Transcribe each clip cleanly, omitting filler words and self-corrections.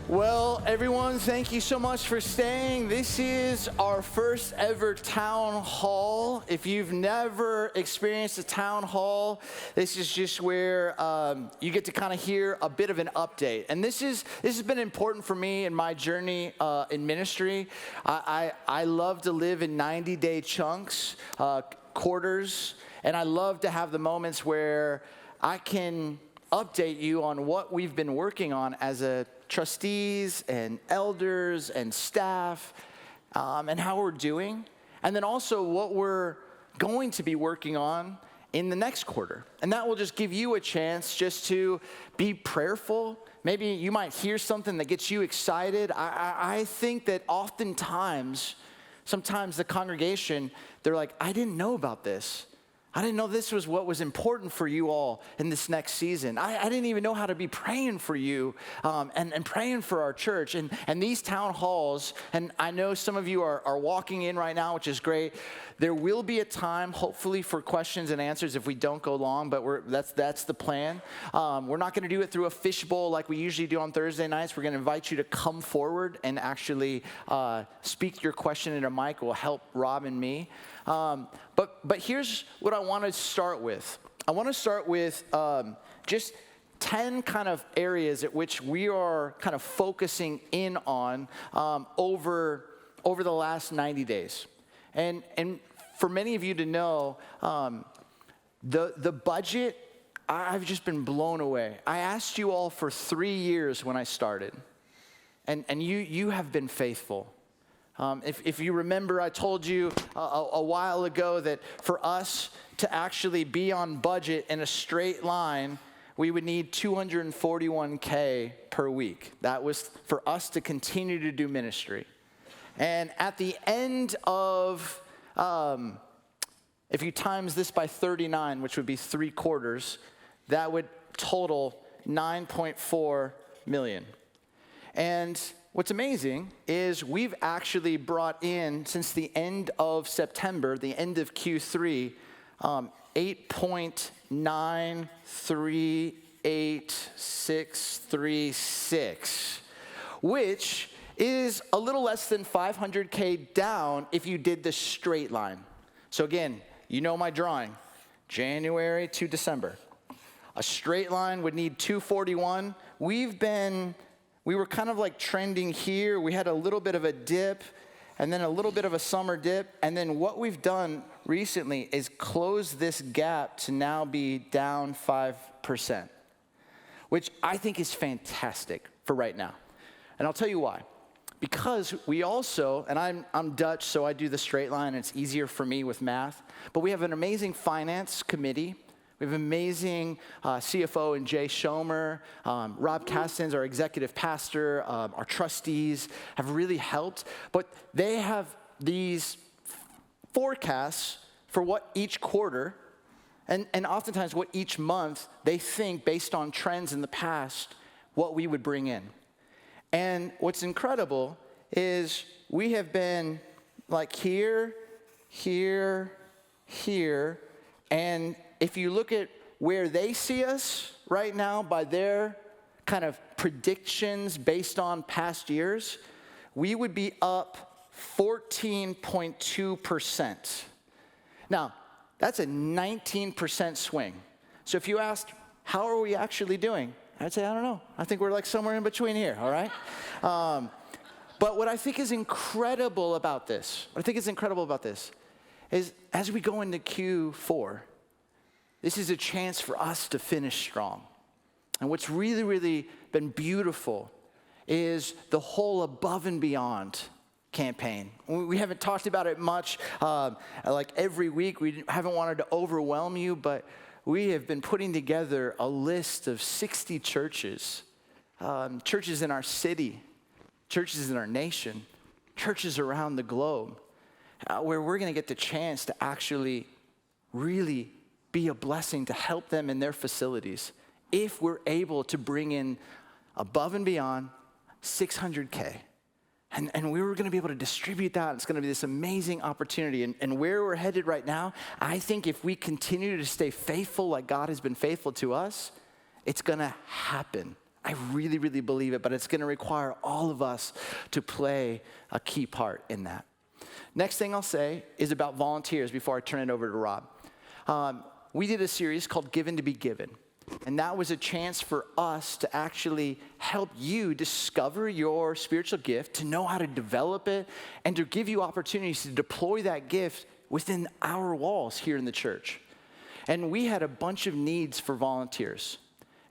Well, everyone, thank you so much for staying. This is our first ever town hall. If you've never experienced a town hall, this is just where you get to kind of hear a bit of an update. And this has been important for me in my journey in ministry. I love to live in 90-day chunks, quarters, and I love to have the moments where I can update you on what we've been working on as a trustees and elders and staff, and how we're doing, and then also what we're going to be working on in the next quarter. And that will just give you a chance just to be prayerful. Maybe you might hear something that gets you excited. I think that sometimes the congregation, they're like, I didn't know about this. I didn't know this was what was important for you all in this next season. I didn't even know how to be praying for you and praying for our church. And these town halls, and I know some of you are walking in right now, which is great. There will be a time, hopefully, for questions and answers if we don't go long, but that's the plan. We're not going to do it through a fishbowl like we usually do on Thursday nights. We're going to invite you to come forward and actually speak your question in a mic. It will help Rob and me. But here's what I want to start with. I want to start with just 10 kind of areas at which we are kind of focusing in on over the last 90 days. And for many of you to know, the budget, I've just been blown away. I asked you all for 3 years when I started, and you have been faithful. If you remember, I told you a while ago that for us to actually be on budget in a straight line, we would need $241K per week. That was for us to continue to do ministry. And at the end of, if you times this by 39, which would be 3 quarters, that would total $9.4 million. And what's amazing is we've actually brought in, since the end of September, the end of Q3, 8.938636, which is a little less than 500K down if you did the straight line. So again, you know my drawing, January to December. A straight line would need 241. We were kind of like trending here. We had a little bit of a dip, and then a little bit of a summer dip. And then what we've done recently is close this gap to now be down 5%, which I think is fantastic for right now. And I'll tell you why. Because we also, and I'm Dutch, so I do the straight line, and it's easier for me with math, but we have an amazing finance committee. We have amazing CFO and Jay Schomer. Rob Castens, our executive pastor, our trustees have really helped. But they have these forecasts for what each quarter, and oftentimes what each month they think based on trends in the past, what we would bring in. And what's incredible is we have been like here, and if you look at where they see us right now by their kind of predictions based on past years, we would be up 14.2%. Now, that's a 19% swing. So if you asked, how are we actually doing? I'd say, I don't know. I think we're like somewhere in between here, all right? But what I think is incredible about this, is as we go into Q4, this is a chance for us to finish strong. And what's really, really been beautiful is the whole Above and Beyond campaign. We haven't talked about it much, like every week. We haven't wanted to overwhelm you, but we have been putting together a list of 60 churches, churches in our city, churches in our nation, churches around the globe, where we're going to get the chance to actually really be a blessing to help them in their facilities if we're able to bring in above and beyond 600K. And we were going to be able to distribute that. It's going to be this amazing opportunity. And where we're headed right now, I think if we continue to stay faithful like God has been faithful to us, it's going to happen. I really, really believe it, but it's going to require all of us to play a key part in that. Next thing I'll say is about volunteers before I turn it over to Rob. We did a series called Given to be Given. And that was a chance for us to actually help you discover your spiritual gift, to know how to develop it, and to give you opportunities to deploy that gift within our walls here in the church. And we had a bunch of needs for volunteers.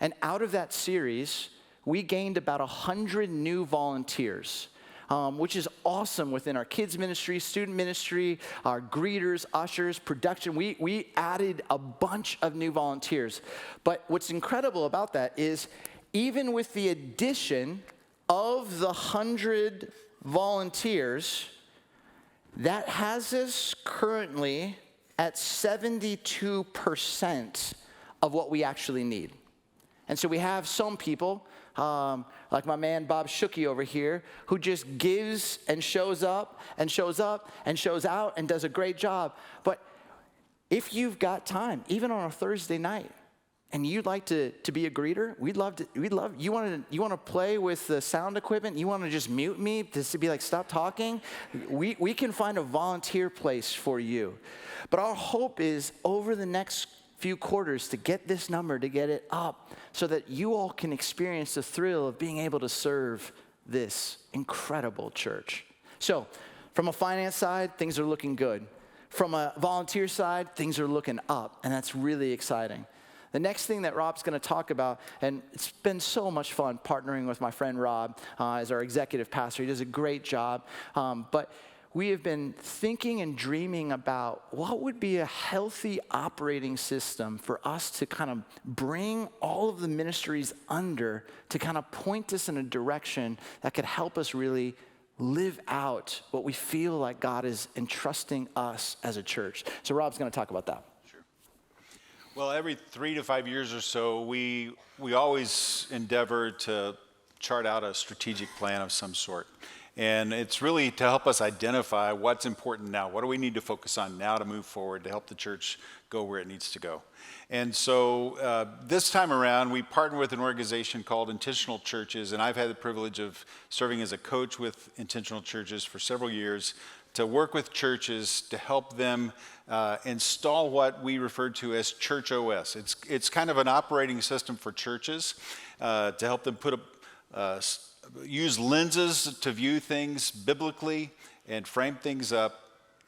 And out of that series, we gained about 100 new volunteers, which is awesome within our kids ministry, student ministry, our greeters, ushers, production. We added a bunch of new volunteers. But what's incredible about that is even with the addition of the 100 volunteers, that has us currently at 72% of what we actually need. And so we have some people, like my man Bob Shooky over here, who just gives and shows up and shows up and shows out and does a great job. But if you've got time, even on a Thursday night, and you'd like to be a greeter, you want to play with the sound equipment, you want to just mute me, just to be like, stop talking, we can find a volunteer place for you. But our hope is over the next few quarters to get this number, to get it up, so that you all can experience the thrill of being able to serve this incredible church. So, from a finance side, things are looking good. From a volunteer side, things are looking up, and that's really exciting. The next thing that Rob's going to talk about, and it's been so much fun partnering with my friend Rob as our executive pastor. He does a great job, but we have been thinking and dreaming about what would be a healthy operating system for us to kind of bring all of the ministries under, to kind of point us in a direction that could help us really live out what we feel like God is entrusting us as a church. So Rob's going to talk about that. Sure. Well, every 3 to 5 years or so, we always endeavor to chart out a strategic plan of some sort. And it's really to help us identify what's important now. What do we need to focus on now to move forward to help the church go where it needs to go? And so this time around, we partner with an organization called Intentional Churches, and I've had the privilege of serving as a coach with Intentional Churches for several years to work with churches to help them install what we refer to as Church OS. It's kind of an operating system for churches to help them use lenses to view things biblically and frame things up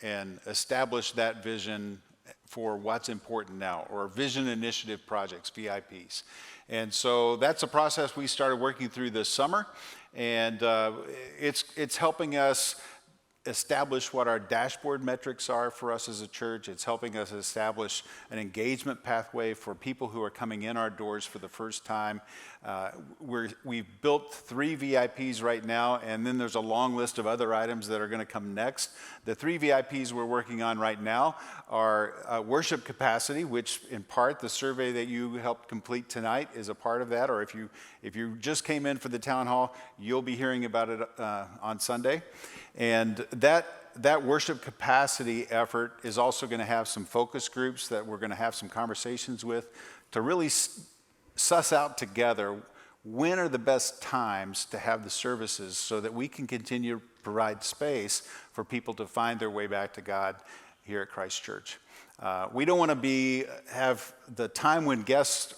and establish that vision for what's important now, or vision initiative projects, VIPs. And so that's a process we started working through this summer, and it's helping us establish what our dashboard metrics are for us as a church. It's helping us establish an engagement pathway for people who are coming in our doors for the first time. We've built 3 VIPs right now, and then there's a long list of other items that are going to come next. The 3 VIPs we're working on right now are worship capacity, which in part the survey that you helped complete tonight is a part of that, or if you just came in for the town hall, you'll be hearing about it on Sunday. And that worship capacity effort is also going to have some focus groups that we're going to have some conversations with to really suss out together when are the best times to have the services so that we can continue to provide space for people to find their way back to God here at Christ Church. We don't want to have the time when guests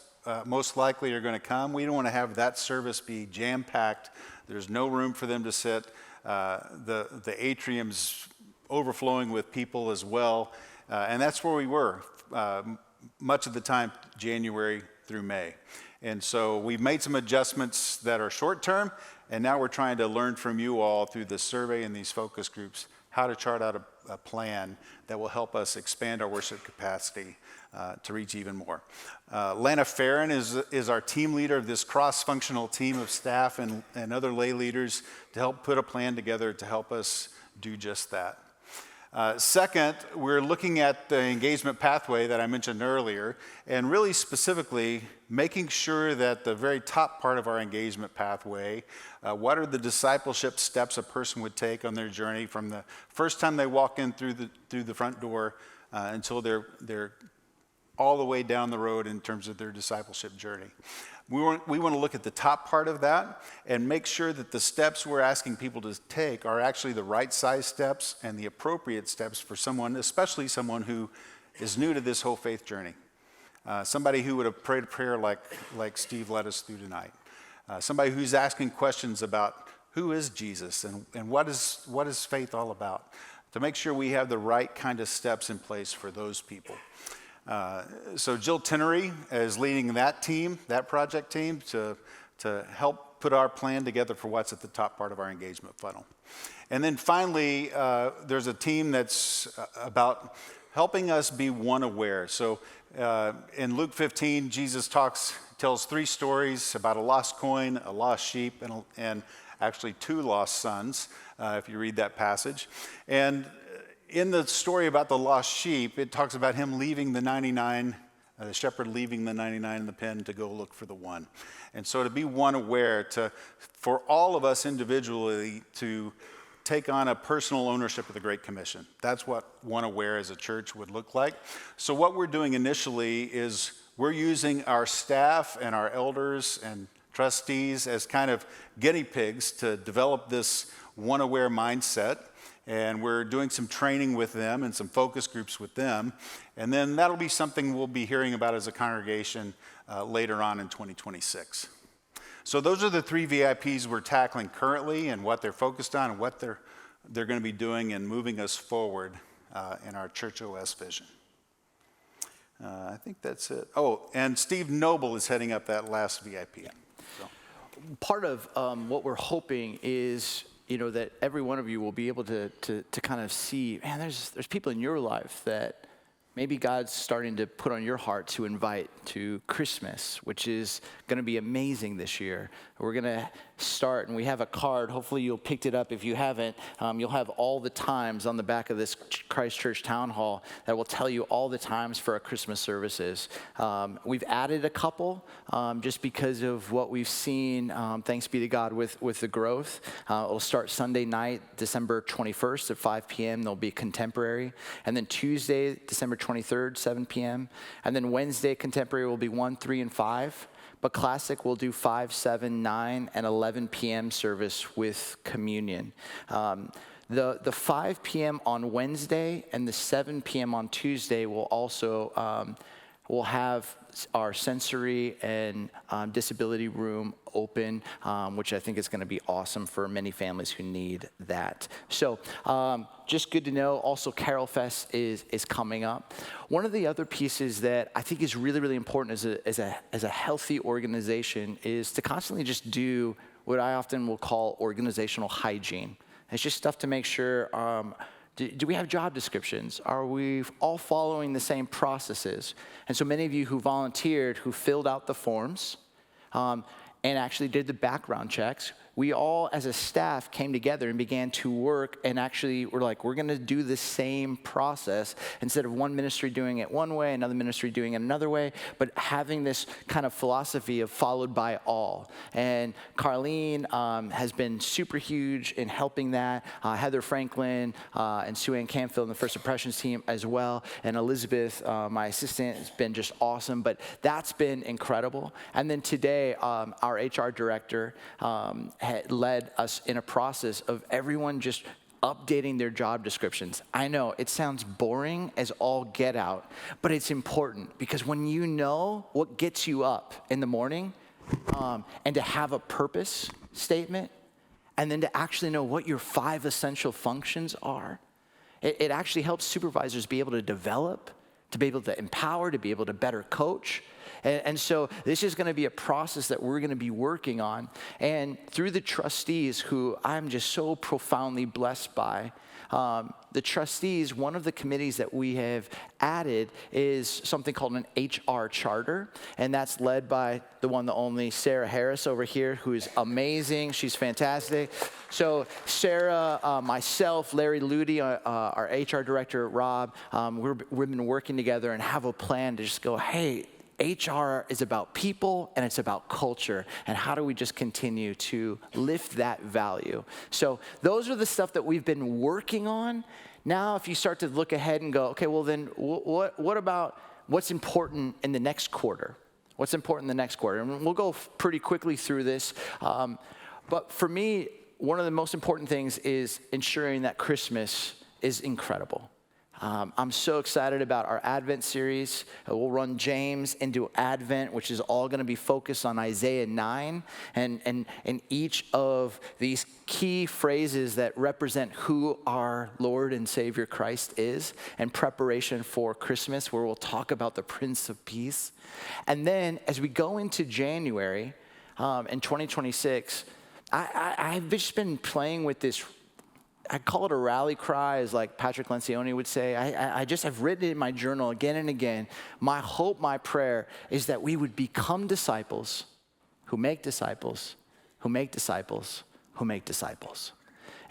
most likely are going to come. We don't want to have that service be jam-packed. There's no room for them to sit. The atrium's overflowing with people as well. And that's where we were much of the time, January through May. And so we've made some adjustments that are short-term, and now we're trying to learn from you all through this survey and these focus groups how to chart out a plan that will help us expand our worship capacity to reach even more. Lana Farron is our team leader of this cross-functional team of staff and other lay leaders to help put a plan together to help us do just that. Second, we're looking at the engagement pathway that I mentioned earlier, and really specifically making sure that the very top part of our engagement pathway, what are the discipleship steps a person would take on their journey from the first time they walk in through the front door until they're all the way down the road in terms of their discipleship journey. We want to look at the top part of that and make sure that the steps we're asking people to take are actually the right size steps and the appropriate steps for someone, especially someone who is new to this whole faith journey. Somebody who would have prayed a prayer like Steve led us through tonight. Somebody who's asking questions about who is Jesus and what is faith all about, to make sure we have the right kind of steps in place for those people. So Jill Tinnery is leading that team, that project team, to help put our plan together for what's at the top part of our engagement funnel. And then finally, there's a team that's about helping us be one aware. So in Luke 15, Jesus tells 3 stories about a lost coin, a lost sheep, and actually 2 lost sons, if you read that passage. And in the story about the lost sheep, it talks about him leaving the 99, the shepherd leaving the 99 in the pen to go look for the one. And so to be one aware, for all of us individually to take on a personal ownership of the Great Commission. That's what one aware as a church would look like. So what we're doing initially is we're using our staff and our elders and trustees as kind of guinea pigs to develop this one aware mindset. And we're doing some training with them and some focus groups with them. And then that'll be something we'll be hearing about as a congregation later on in 2026. So those are the 3 VIPs we're tackling currently and what they're focused on and what they're going to be doing and moving us forward in our Church OS vision. I think that's it. Oh, and Steve Noble is heading up that last VIP. So. Part of what we're hoping is, that every one of you will be able to kind of see, man, there's people in your life that maybe God's starting to put on your heart to invite to Christmas, which is going to be amazing this year. We're going to start, and we have a card. Hopefully you'll picked it up. If you haven't, you'll have all the times on the back of this Christ Church Town Hall that will tell you all the times for our Christmas services. We've added a couple just because of what we've seen, thanks be to God, with the growth. It'll start Sunday night, December 21st at 5 p.m. There'll be contemporary. And then Tuesday, December 23rd, 7 p.m. And then Wednesday, contemporary will be 1, 3, and 5. But Classic will do 5, 7, 9, and 11 p.m. service with communion. The 5 p.m. on Wednesday and the 7 p.m. on Tuesday will also we'll have our sensory and disability room open, which I think is going to be awesome for many families who need that. So just good to know. Also, Carol Fest is coming up. One of the other pieces that I think is really, really important as a healthy organization is to constantly just do what I often will call organizational hygiene. It's just stuff to make sure, do we have job descriptions? Are we all following the same processes? And so many of you who volunteered, who filled out the forms, and actually did the background checks, we all as a staff came together and began to work, and actually we're like, we're gonna do the same process instead of one ministry doing it one way, another ministry doing it another way, but having this kind of philosophy of followed by all. And Carlene has been super huge in helping that. Heather Franklin and Sue Ann Canfield and the First Impressions team as well. And Elizabeth, my assistant, has been just awesome, but that's been incredible. And then today, our HR director had led us in a process of everyone just updating their job descriptions. I know it sounds boring as all get out, but it's important because when you know what gets you up in the morning, and to have a purpose statement, and then to actually know what your 5 essential functions are, it actually helps supervisors be able to develop, to be able to empower, to be able to better coach. And so this is going to be a process that we're going to be working on. And through the trustees, who I'm just so profoundly blessed by, the trustees, one of the committees that we have added is something called an HR charter. And that's led by the one, the only Sarah Harris over here, who is amazing. She's fantastic. So Sarah, myself, Larry Ludi, our HR director, Rob, we've been working together and have a plan to just go, hey, HR is about people and it's about culture, and how do we just continue to lift that value? So those are the stuff that we've been working on. Now, if you start to look ahead and go, okay, well then what about what's important in the next quarter? What's important in the next quarter? And we'll go pretty quickly through this. But for me, one of the most important things is ensuring that Christmas is incredible. I'm so excited about our Advent series. We'll run James into Advent, which is all going to be focused on Isaiah 9. And each of these key phrases that represent who our Lord and Savior Christ is, and preparation for Christmas, where we'll talk about the Prince of Peace. And then as we go into January in 2026, I've just been playing with this. I call it a rally cry, as like Patrick Lencioni would say. I've written it in my journal again and again. My hope, my prayer is that we would become disciples who make disciples, who make disciples, who make disciples.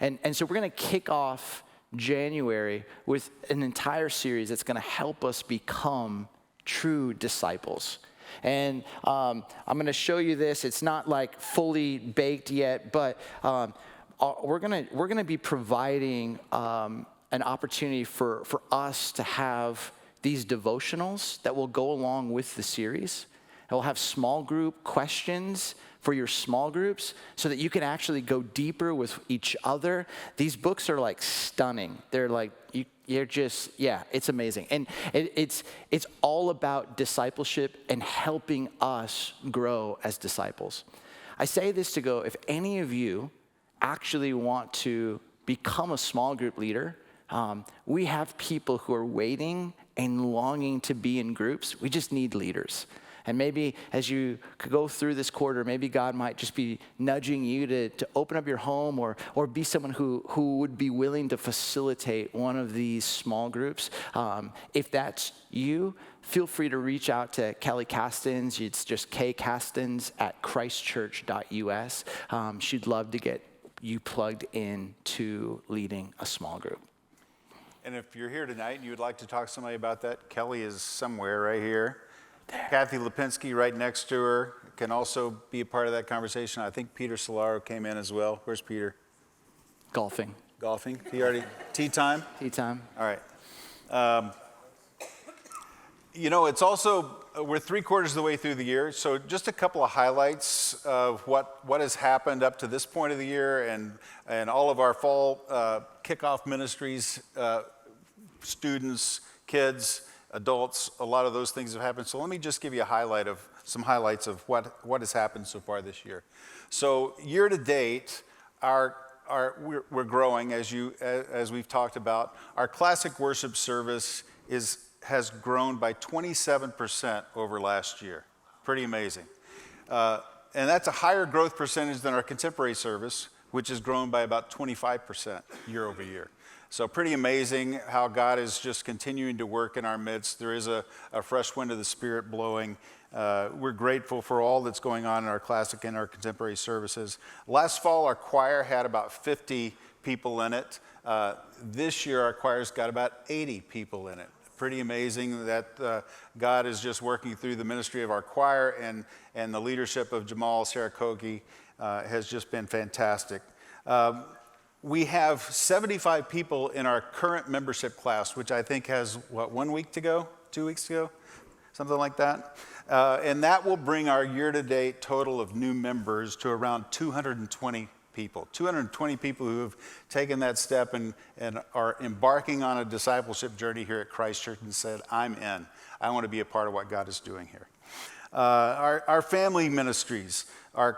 And so we're going to kick off January with an entire series that's going to help us become true disciples. And I'm going to show you this. It's not like fully baked yet, but we're gonna be providing an opportunity for us to have these devotionals that will go along with the series. And we'll have small group questions for your small groups so that you can actually go deeper with each other. These books are like stunning. They're like, it's amazing. And it's all about discipleship and helping us grow as disciples. I say this to go, if any of you actually want to become a small group leader, we have people who are waiting and longing to be in groups. We just need leaders. And maybe as you go through this quarter, maybe God might just be nudging you to open up your home or be someone who would be willing to facilitate one of these small groups. If that's you, feel free to reach out to Kelly Castens. It's just kcastens@christchurch.us. She'd love to get you plugged in to leading a small group. And if you're here tonight and you would like to talk to somebody about that, Kelly is somewhere right here. There. Kathy Lipinski right next to her can also be a part of that conversation. I think Peter Solaro came in as well. Where's Peter? Golfing. He already, tea time? Tea time. All right. It's also, we're 3/4 of the way through the year, so just a couple of highlights of what has happened up to this point of the year and all of our fall kickoff ministries, students, kids, adults, a lot of those things have happened. So let me just give you some highlights of what has happened so far this year. So year to date, we're growing, as we've talked about. Our classic worship service has grown by 27% over last year. Pretty amazing. And that's a higher growth percentage than our contemporary service, which has grown by about 25% year over year. So pretty amazing how God is just continuing to work in our midst. There is a fresh wind of the Spirit blowing. We're grateful for all that's going on in our classic and our contemporary services. Last fall, our choir had about 50 people in it. This year, our choir's got about 80 people in it. Pretty amazing that God is just working through the ministry of our choir, and the leadership of Jamal Sarakogi has just been fantastic. We have 75 people in our current membership class, which I think has, 1 week to go? 2 weeks to go? Something like that. And that will bring our year-to-date total of new members to around 220 people. 220 people who have taken that step and are embarking on a discipleship journey here at Christ Church and said, I'm in. I want to be a part of what God is doing here. Our family ministries, our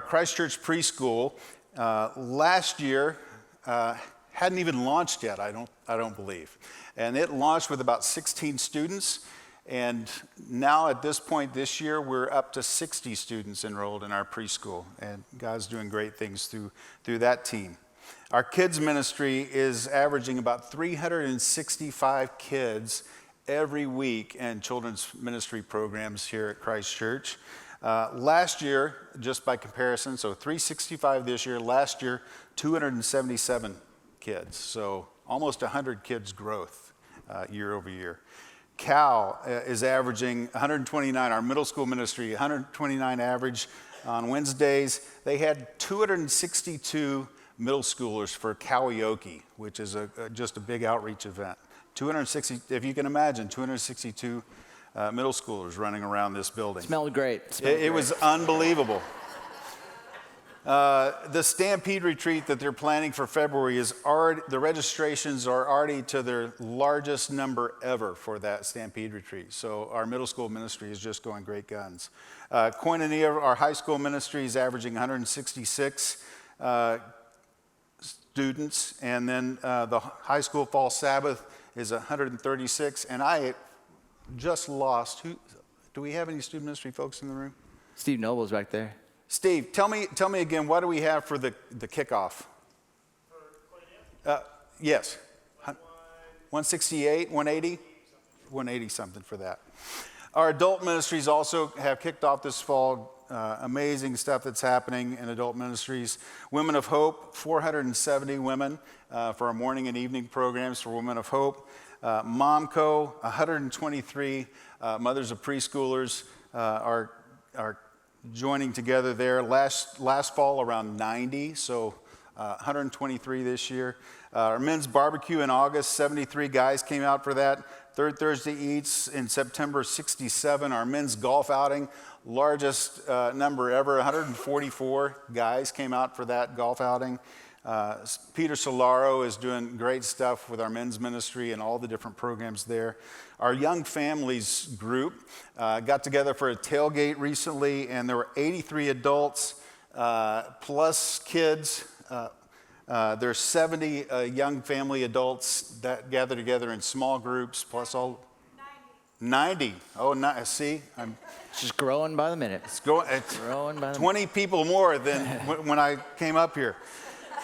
Christ Church preschool, last year hadn't even launched yet, I don't believe. And it launched with about 16 students. And now at this point this year, we're up to 60 students enrolled in our preschool. And God's doing great things through that team. Our kids ministry is averaging about 365 kids every week in children's ministry programs here at Christ Church. Last year, just by comparison, so 365 this year, last year, 277 kids. So almost 100 kids growth year over year. Cal is averaging 129, our middle school ministry, 129 average on Wednesdays. They had 262 middle schoolers for karaoke, which is just a big outreach event. 260, if you can imagine, 262 middle schoolers running around this building. Smelled great. It was unbelievable. The Stampede retreat that they're planning for February is already, the registrations are already to their largest number ever for that Stampede retreat. So our middle school ministry is just going great guns. Koinonia, our high school ministry, is averaging 166 students, and then the high school fall Sabbath is 136. And I just lost. Do we have any student ministry folks in the room? Steve Noble's back there. Steve, tell me again, what do we have for the kickoff? Yes. 168, 180? 180 something for that. Our adult ministries also have kicked off this fall. Amazing stuff that's happening in adult ministries. Women of Hope, 470 women for our morning and evening programs for Women of Hope. MomCo, 123 mothers of preschoolers are joining together there. Last fall, around 90, so 123 this year. Our men's barbecue in August, 73 guys came out for that. Third Thursday Eats in September, 67. Our men's golf outing, largest number ever, 144 guys came out for that golf outing. Peter Solaro is doing great stuff with our men's ministry and all the different programs there. Our Young Families group got together for a tailgate recently, and there were 83 adults plus kids. There's 70 young family adults that gather together in small groups, plus all 90. Oh, see, It's just growing by the minute. It's growing by the 20 people more than when I came up here.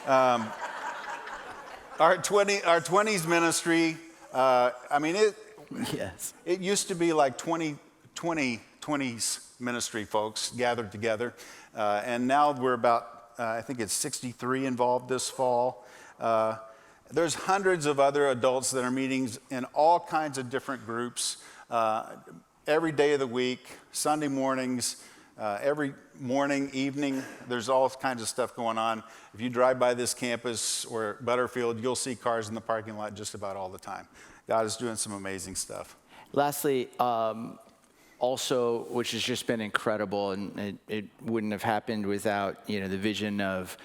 Our 20s ministry, Yes. It used to be like 20s ministry folks gathered together, and now we're about, I think it's 63 involved this fall. There's hundreds of other adults that are meeting in all kinds of different groups every day of the week, Sunday mornings, every morning, evening. There's all kinds of stuff going on. If you drive by this campus or Butterfield, you'll see cars in the parking lot just about all the time. God is doing some amazing stuff. Lastly, also, which has just been incredible, and it wouldn't have happened without the vision of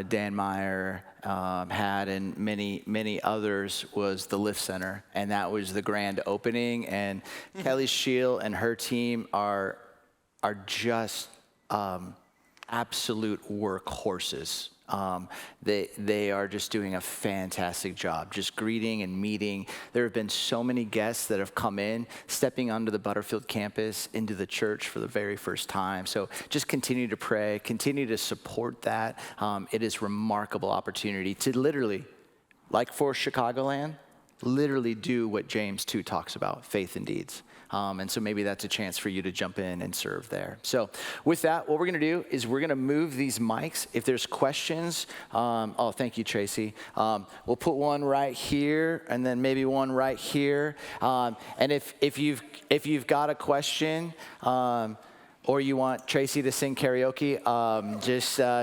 Dan Meyer had and many others, was the Lift Center, and that was the grand opening. And Kelly Scheel and her team are just absolute workhorses. They are just doing a fantastic job, just greeting and meeting. There have been so many guests that have come in, stepping onto the Butterfield campus, into the church for the very first time. So just continue to pray, continue to support that. It is a remarkable opportunity to literally, like for Chicagoland, literally do what James 2 talks about, faith and deeds. And so maybe that's a chance for you to jump in and serve there. So with that, what we're going to do is we're going to move these mics. If there's questions, thank you, Tracy. We'll put one right here and then maybe one right here. And if you've got a question, or you want Tracy to sing karaoke,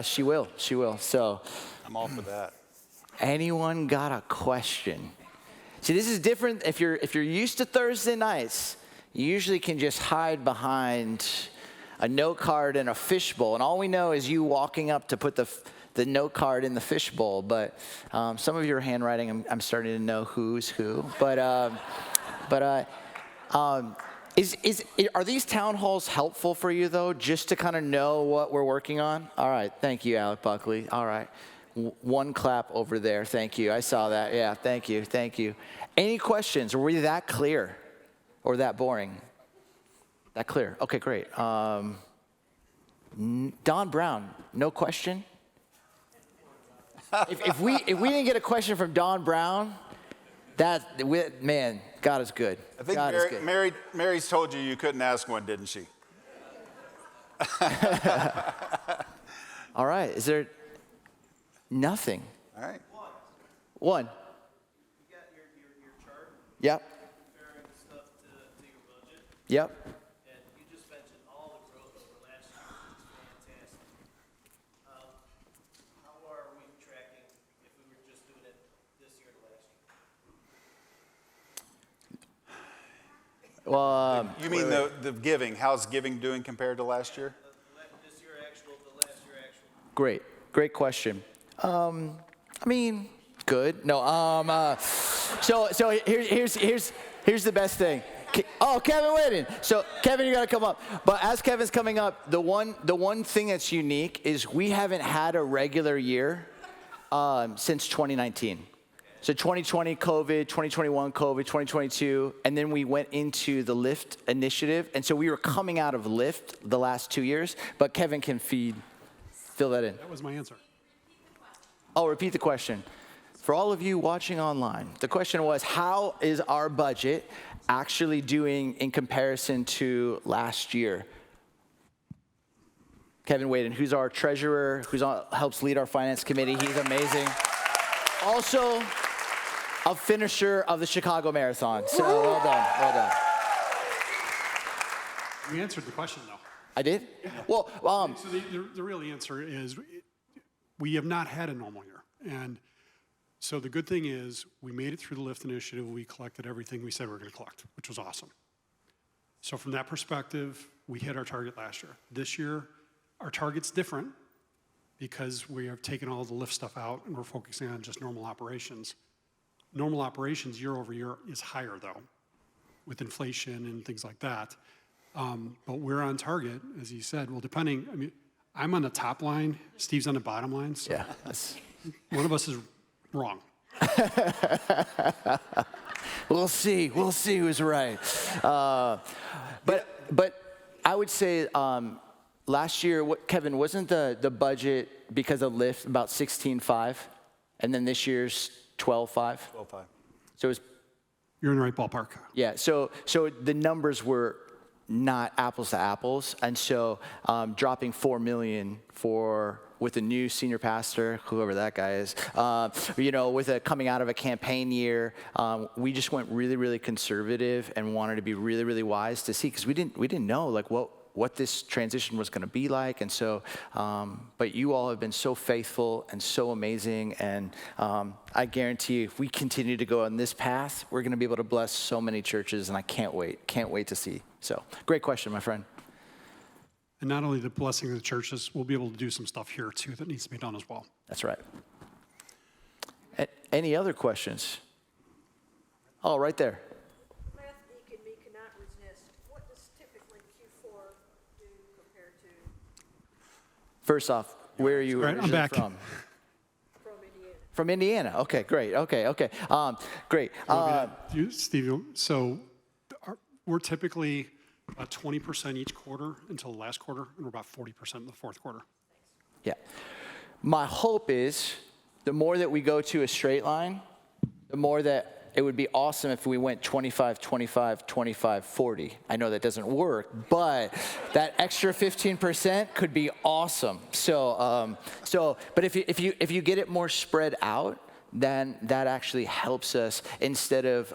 she will. So I'm all for that. Anyone got a question? See, this is different. If you're used to Thursday nights, you usually can just hide behind a note card and a fishbowl, and all we know is you walking up to put the note card in the fishbowl. But some of your handwriting, I'm starting to know who's who. Are these town halls helpful for you though, just to kind of know what we're working on? All right, thank you, Alec Buckley. All right. One clap over there. Thank you. I saw that. Yeah, thank you. Any questions? Were we that clear or that boring? That clear. Okay, great. Don Brown, no question? If we didn't get a question from Don Brown, man, God is good. I think Mary's told you couldn't ask one, didn't she? All right. Is there... Nothing. All right. One. You got your chart. Yep. Comparing stuff to your budget. Yep. And you just mentioned all the growth over last year, which is fantastic. How are we tracking if we were just doing it this year to last year? Well, You mean the giving? How's giving doing compared to last year? This year actual to last year actual. great question. I mean, good. No. So here's the best thing. Oh, Kevin waiting. So Kevin, you got to come up. But as Kevin's coming up, the one thing that's unique is we haven't had a regular year since 2019. So 2020 COVID, 2021 COVID, 2022, and then we went into the Lift initiative, and so we were coming out of Lift the last 2 years. But Kevin can fill that in. That was my answer. I'll repeat the question. For all of you watching online, the question was, how is our budget actually doing in comparison to last year? Kevin Waden, who's our treasurer, helps lead our finance committee. He's amazing. Also, a finisher of the Chicago Marathon. So well done. You answered the question, though. I did? Well, So the real answer is we have not had a normal year. And so the good thing is we made it through the Lift initiative. We collected everything we said we were going to collect, which was awesome. So from that perspective, we hit our target last year. This year, our target's different because we have taken all the Lift stuff out and we're focusing on just normal operations. Normal operations year over year is higher, though, with inflation and things like that. But we're on target, as you said. Well, I'm on the top line, Steve's on the bottom line. So yeah. one of us is wrong. We'll see who's right. But I would say last year, Kevin, wasn't the budget because of Lift about 16.5, and then this year's 12.5? 12.5. So it was, You're in the right ballpark. yeah. So the numbers were not apples to apples, and so dropping $4 million with a new senior pastor, whoever that guy is, with coming out of a campaign year, we just went really, really conservative and wanted to be really, really wise to see, because we didn't know like what this transition was going to be like. And so, but you all have been so faithful and so amazing, and I guarantee you, if we continue to go on this path, we're going to be able to bless so many churches, and I can't wait to see. So, great question, my friend. And not only the blessing of the churches, we'll be able to do some stuff here too that needs to be done as well. That's right. Any other questions? Oh, right there. Math geek in me cannot resist. What does typically Q4 do compared to First off, where are you All right, I'm originally back. from? Indiana? From Indiana. Okay, great. Okay. Great. Steve, so we're typically about 20% each quarter until the last quarter, and we're about 40% in the fourth quarter. Yeah. My hope is the more that we go to a straight line, the more that it would be awesome if we went 25, 25, 25, 40. I know that doesn't work, but that extra 15% could be awesome. But if you get it more spread out, then that actually helps us instead of,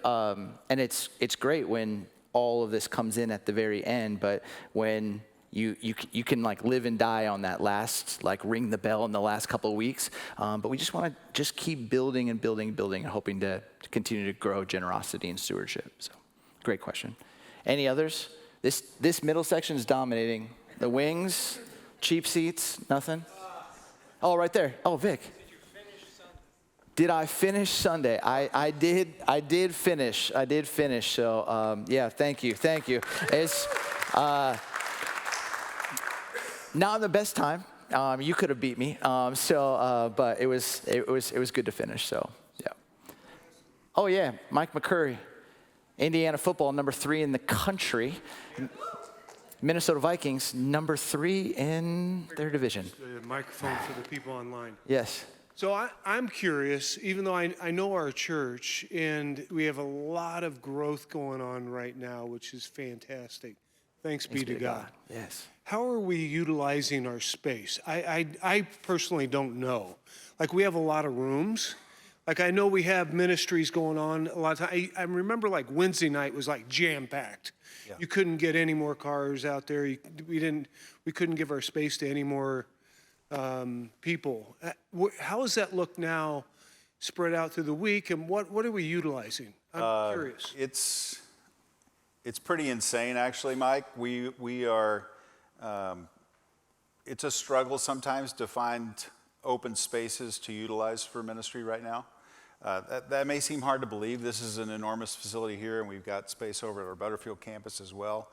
and it's great when all of this comes in at the very end, but when you can like live and die on that last, like ring the bell in the last couple of weeks. But we just want to just keep building and hoping to continue to grow generosity and stewardship. So great question. Any others? This middle section is dominating. The wings, cheap seats, nothing? Oh, right there. Oh, Vic. Did I finish Sunday? I did finish. So yeah, thank you. It's not the best time. You could have beat me. But it was good to finish. So yeah. Oh yeah, Mike McCurry, Indiana football number 3 in the country. Minnesota Vikings number 3 in their division. The microphone for the people online. Yes. So I'm curious, even though I know our church and we have a lot of growth going on right now, which is fantastic. Thanks be to God. Yes. How are we utilizing our space? I personally don't know. Like, we have a lot of rooms. Like, I know we have ministries going on a lot of time. I remember like Wednesday night was like jam-packed. Yeah. You couldn't get any more cars out there. We couldn't give our space to any more people. How does that look now, spread out through the week, and what are we utilizing? I'm curious. It's pretty insane, actually, Mike. We are, it's a struggle sometimes to find open spaces to utilize for ministry right now. That may seem hard to believe. This is an enormous facility here, and we've got space over at our Butterfield campus as well.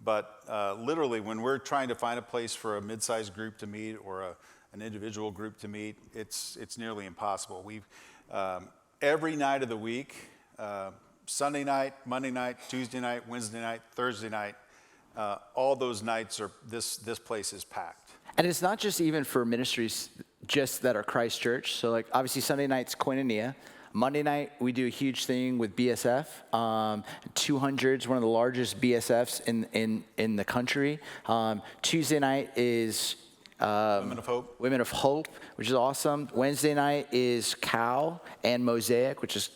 But literally, when we're trying to find a place for a mid-sized group to meet or an individual group to meet, it's nearly impossible. We've every night of the week, Sunday night, Monday night, Tuesday night, Wednesday night, Thursday night, all those nights are this place is packed. And it's not just even for ministries just that are Christ Church. So like obviously Sunday night's Koinonia. Monday night, we do a huge thing with BSF. 200 is one of the largest BSFs in the country. Tuesday night is Women of Hope. Women of Hope, which is awesome. Wednesday night is Cow and Mosaic, which is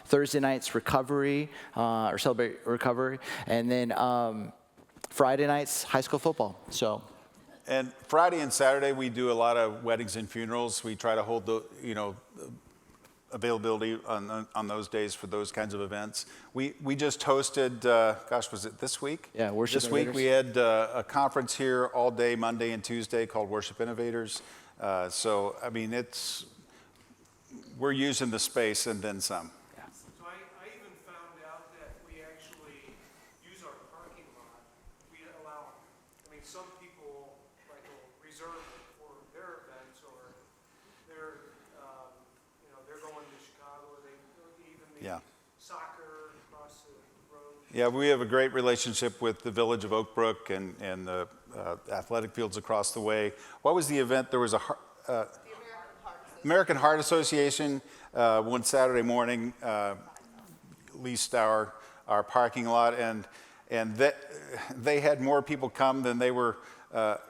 Thursday night's Recovery, or Celebrate Recovery. And then Friday night's high school football. So. And Friday and Saturday, we do a lot of weddings and funerals. We try to hold the, availability on those days for those kinds of events. We just hosted, was it this week? Yeah, Worship This week Innovators. we had a conference here all day, Monday and Tuesday, called Worship Innovators. So, I mean, we're using the space and then some. So I even found out that we actually use our parking lot. We allow, some people like will reserve it for their events or they're, they're going to Chicago or they even Yeah. soccer across the road. Yeah, we have a great relationship with the Village of Oak Brook and the athletic fields across the way. What was the event? There was the American Heart Association one Saturday morning leased our parking lot, and they had more people come than they were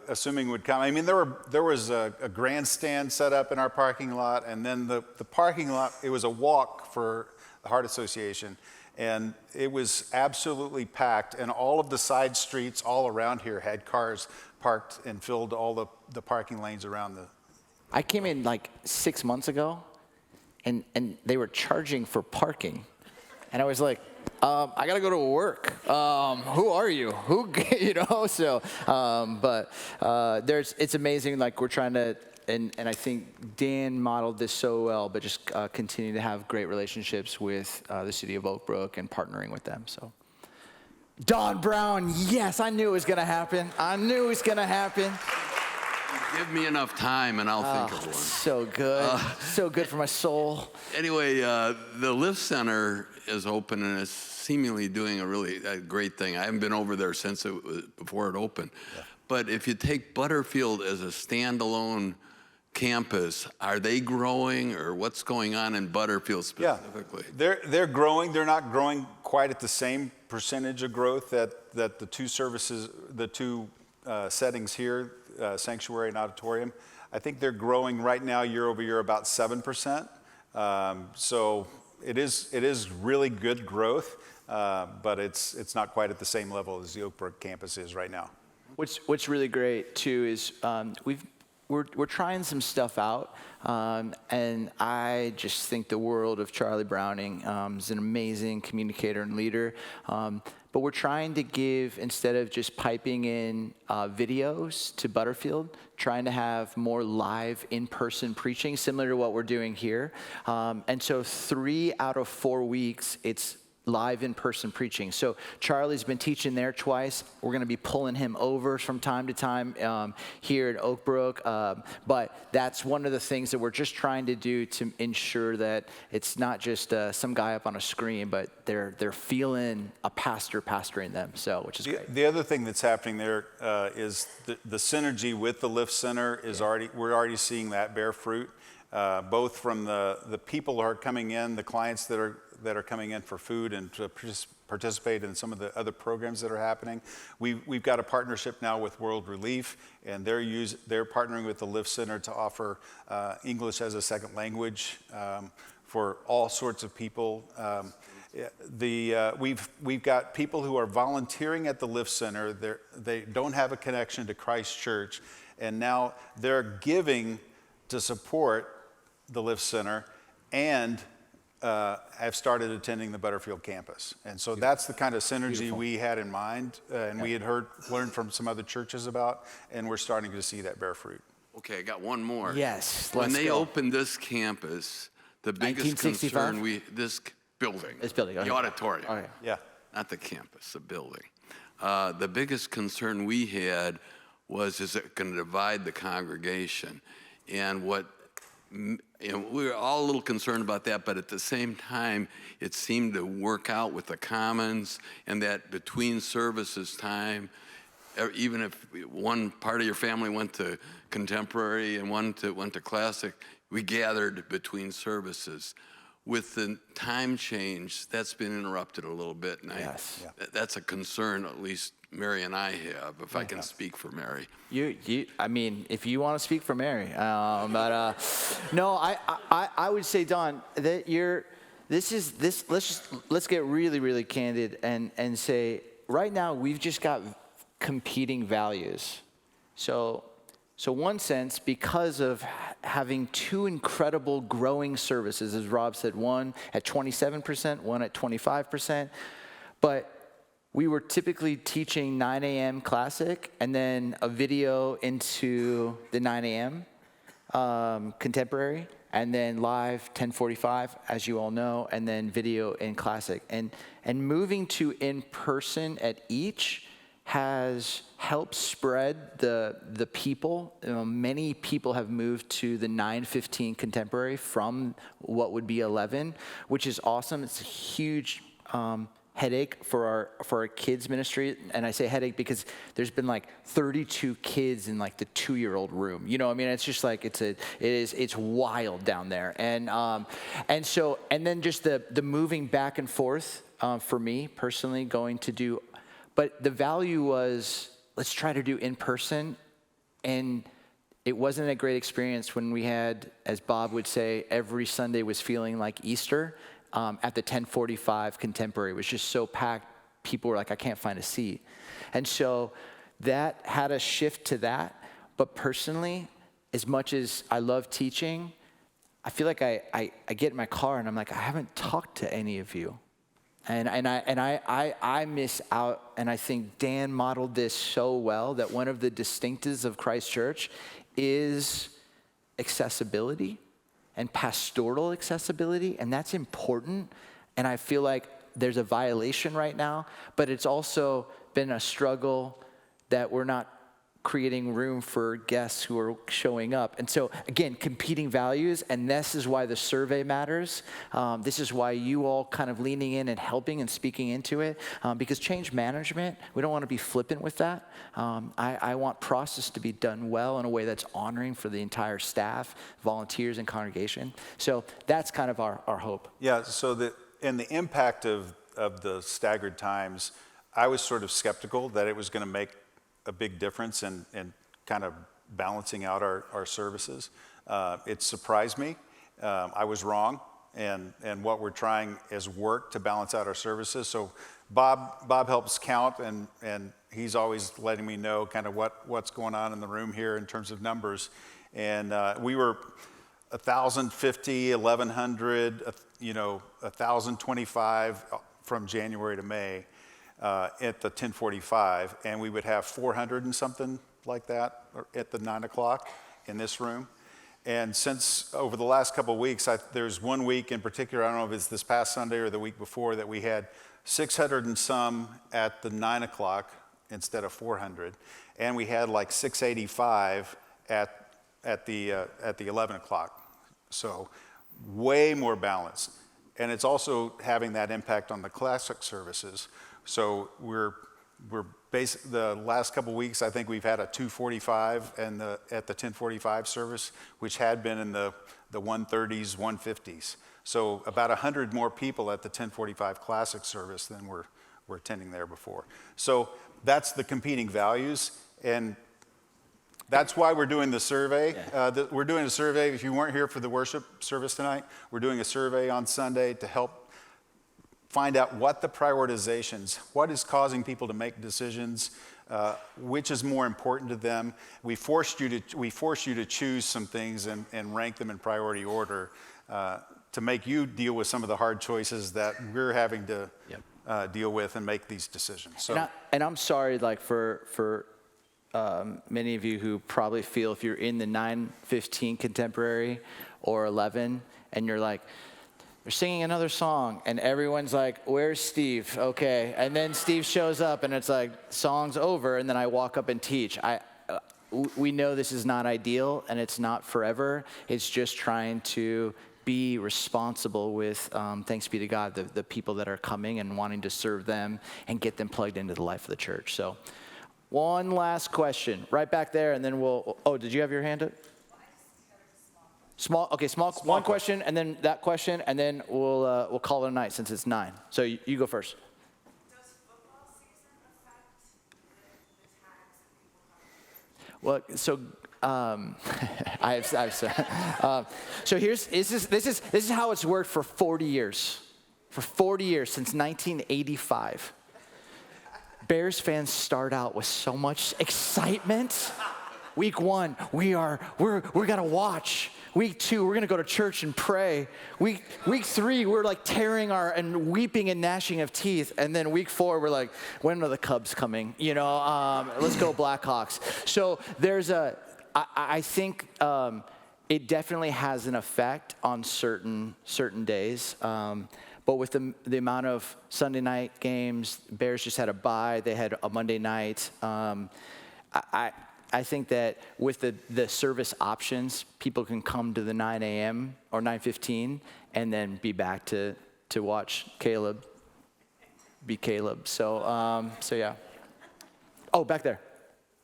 assuming would come. I mean, there was a grandstand set up in our parking lot, and then the parking lot, it was a walk for the Heart Association, and it was absolutely packed, and all of the side streets all around here had cars parked and filled all the parking lanes around the. I came in like 6 months ago, and they were charging for parking. And I was like, I gotta go to work. Who are you? So, it's amazing. Like we're trying to, and I think Dan modeled this so well, but just continue to have great relationships with the city of Oak Brook and partnering with them. So, Don Brown, yes, I knew it was gonna happen. Give me enough time and I'll think of one. So good. So good for my soul. Anyway, the Lift Center is open and is seemingly doing a great thing. I haven't been over there since before it opened. Yeah. But if you take Butterfield as a standalone campus, are they growing or what's going on in Butterfield specifically? Yeah. They're growing. They're not growing quite at the same percentage of growth that the two services, the two settings here, Sanctuary and Auditorium. I think they're growing right now year over year about 7%. So it is really good growth, but it's not quite at the same level as the Oak Brook campus is right now. What's really great too is we're trying some stuff out, and I just think the world of Charlie Browning. Is an amazing communicator and leader. But we're trying to give, instead of just piping in videos to Butterfield, trying to have more live in-person preaching, similar to what we're doing here. And so 3 out of 4 weeks, it's live in-person preaching. So Charlie's been teaching there twice. We're going to be pulling him over from time to time here at Oak Brook. But that's one of the things that we're just trying to do to ensure that it's not just some guy up on a screen, but they're feeling a pastor pastoring them. So, which is great. The other thing that's happening there is the synergy with the Lift Center is we're already seeing that bear fruit, both from the people who are coming in, the clients that are coming in for food and to participate in some of the other programs that are happening. We've got a partnership now with World Relief, and they're partnering with the Lift Center to offer English as a second language for all sorts of people. We've got people who are volunteering at the Lift Center. They don't have a connection to Christ Church, and now they're giving to support the Lift Center and have started attending the Butterfield campus. And so that's the kind of synergy we had in mind, and we had learned from some other churches about, and we're starting to see that bear fruit. Okay, I got one more. Yes, When let's they go. opened this campus, the biggest 1965? concern building. This building, okay. The auditorium. Okay. Yeah. Not the campus, the building. The biggest concern we had was, is it going to divide the congregation? And we were all a little concerned about that, but at the same time, it seemed to work out with the commons, and that between services time, even if one part of your family went to contemporary and one went to classic, we gathered between services. With the time change, that's been interrupted a little bit, and Yes. that's a concern at least Mary and I have, if I can speak for Mary. I mean, if you want to speak for Mary, no, I would say, Don, that let's get really, really candid and say, right now we've just got competing values. So one sense, because of having two incredible growing services, as Rob said, one at 27%, one at 25%, but we were typically teaching 9 a.m. classic and then a video into the 9 a.m. Contemporary, and then live 10:45, as you all know, and then video in classic. And moving to in-person at each has helped spread the people. Many people have moved to the 9:15 Contemporary from what would be 11, which is awesome. It's a huge headache for our kids ministry, and I say headache because there's been like 32 kids in like the 2-year-old room. You know, I mean, it's just like it's wild down there, and then just the moving back and forth for me personally going to do, but the value was, let's try to do in person, and it wasn't a great experience when we had, as Bob would say, every Sunday was feeling like Easter. At the 10:45 Contemporary, it was just so packed, people were like, I can't find a seat. And so that had us shift to that. But personally, as much as I love teaching, I feel like I get in my car and I'm like, I haven't talked to any of you. And I miss out, and I think Dan modeled this so well, that one of the distinctives of Christ Church is accessibility and pastoral accessibility, and that's important. And I feel like there's a violation right now, but it's also been a struggle that we're not creating room for guests who are showing up. And so, again, competing values, and this is why the survey matters. This is why you all kind of leaning in and helping and speaking into it, because change management, we don't want to be flippant with that. I want process to be done well in a way that's honoring for the entire staff, volunteers, and congregation. So that's kind of our hope. Yeah, so the impact of the staggered times, I was sort of skeptical that it was going to make a big difference in kind of balancing out our services. It surprised me. I was wrong, and what we're trying is work to balance out our services. So Bob helps count, and he's always letting me know kind of what's going on in the room here in terms of numbers. And we were 1,050, 1,100, 1,025 from January to May. At the 10:45, and we would have 400 and something like that at the 9 o'clock in this room. And since over the last couple of weeks, there's one week in particular, I don't know if it's this past Sunday or the week before, that we had 600 and some at the 9 o'clock instead of 400, and we had like 685 at the 11 o'clock. So way more balanced, and it's also having that impact on the classic services. So we're the last couple of weeks, I think we've had a 245 at the 10:45 service, which had been in the 130s, 150s. So about 100 more people at the 10:45 classic service than were attending there before. So that's the competing values, and that's why we're doing the survey. We're doing a survey. If you weren't here for the worship service tonight, we're doing a survey on Sunday to help find out what the prioritizations, what is causing people to make decisions which is more important to them. We force you to choose some things and rank them in priority order to make you deal with some of the hard choices that we're having to deal with and make these decisions. So, and I'm sorry, like for many of you who probably feel if you're in the 9:15 contemporary or 11, and you're like, they're singing another song, and everyone's like, where's Steve? Okay, and then Steve shows up, and it's like, song's over, and then I walk up and teach. We know this is not ideal, and it's not forever. It's just trying to be responsible with, thanks be to God, the people that are coming and wanting to serve them and get them plugged into the life of the church. So one last question, right back there, and then did you have your hand up? Small one question, and then that question, and then we'll call it a night since it's 9. So you go first. Does football season affect the tags that people have? Well, so so this is how it's worked for 40 years. For 40 years, since 1985. Bears fans start out with so much excitement. Week 1, we're gonna watch. Week 2, we're gonna go to church and pray. Week 3, we're like tearing and weeping and gnashing of teeth. And then week 4, we're like, when are the Cubs coming? Let's go Blackhawks. So I think it definitely has an effect on certain days. But with the amount of Sunday night games, Bears just had a bye. They had a Monday night. I think that with the service options, people can come to the 9 a.m. or 9:15 and then be back to watch Caleb be Caleb. So yeah. Oh, back there.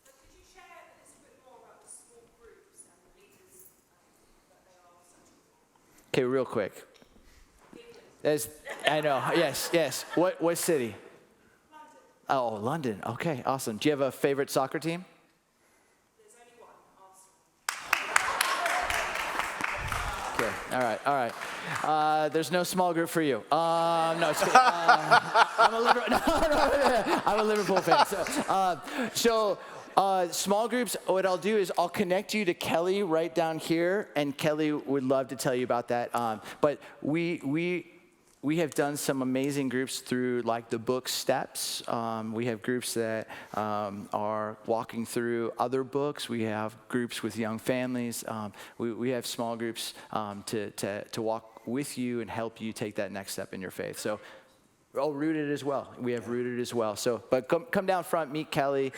But could you share a little bit more about the small groups and the leaders that they are such? Okay, real quick. I know. Yes. What city? London. Oh, London. Okay, awesome. Do you have a favorite soccer team? There's only one, Arsenal. Okay. All right. There's no small group for you. No, it's kidding. I'm a Liverpool fan. So small groups, what I'll do is I'll connect you to Kelly right down here, and Kelly would love to tell you about that. But we have done some amazing groups through like the book Steps. We have groups that are walking through other books. We have groups with young families. We have small groups to walk with you and help you take that next step in your faith. So, Rooted as well. We have Rooted as well. So, but come down front, meet Kelly.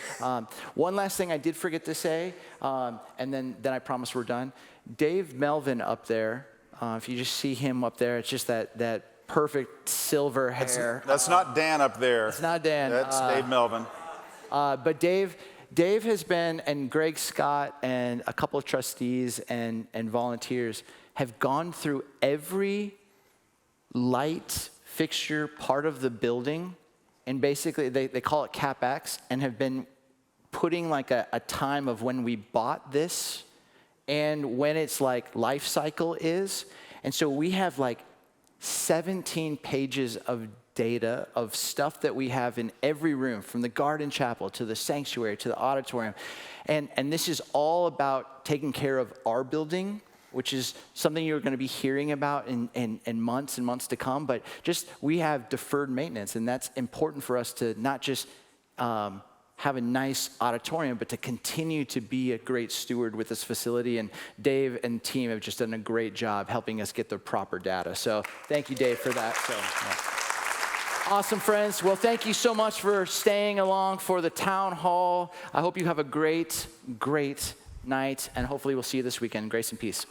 One last thing I did forget to say, and then I promise we're done. Dave Melvin up there, if you just see him up there, it's just that perfect silver hair. That's not Dan up there. It's not Dan. That's Dave Melvin. But Dave has been, and Greg Scott and a couple of trustees and volunteers have gone through every light fixture part of the building, and basically they call it CapEx, and have been putting like a time of when we bought this and when its like life cycle is. And so we have like 17 pages of data of stuff that we have in every room, from the garden chapel to the sanctuary to the auditorium. And this is all about taking care of our building, which is something you're going to be hearing about in months and months to come. But just we have deferred maintenance, and that's important for us to not just have a nice auditorium, but to continue to be a great steward with this facility. And Dave and team have just done a great job helping us get the proper data. So thank you, Dave, for that. So yeah. Awesome, friends. Well, thank you so much for staying along for the town hall. I hope you have a great, great night, and hopefully we'll see you this weekend. Grace and peace.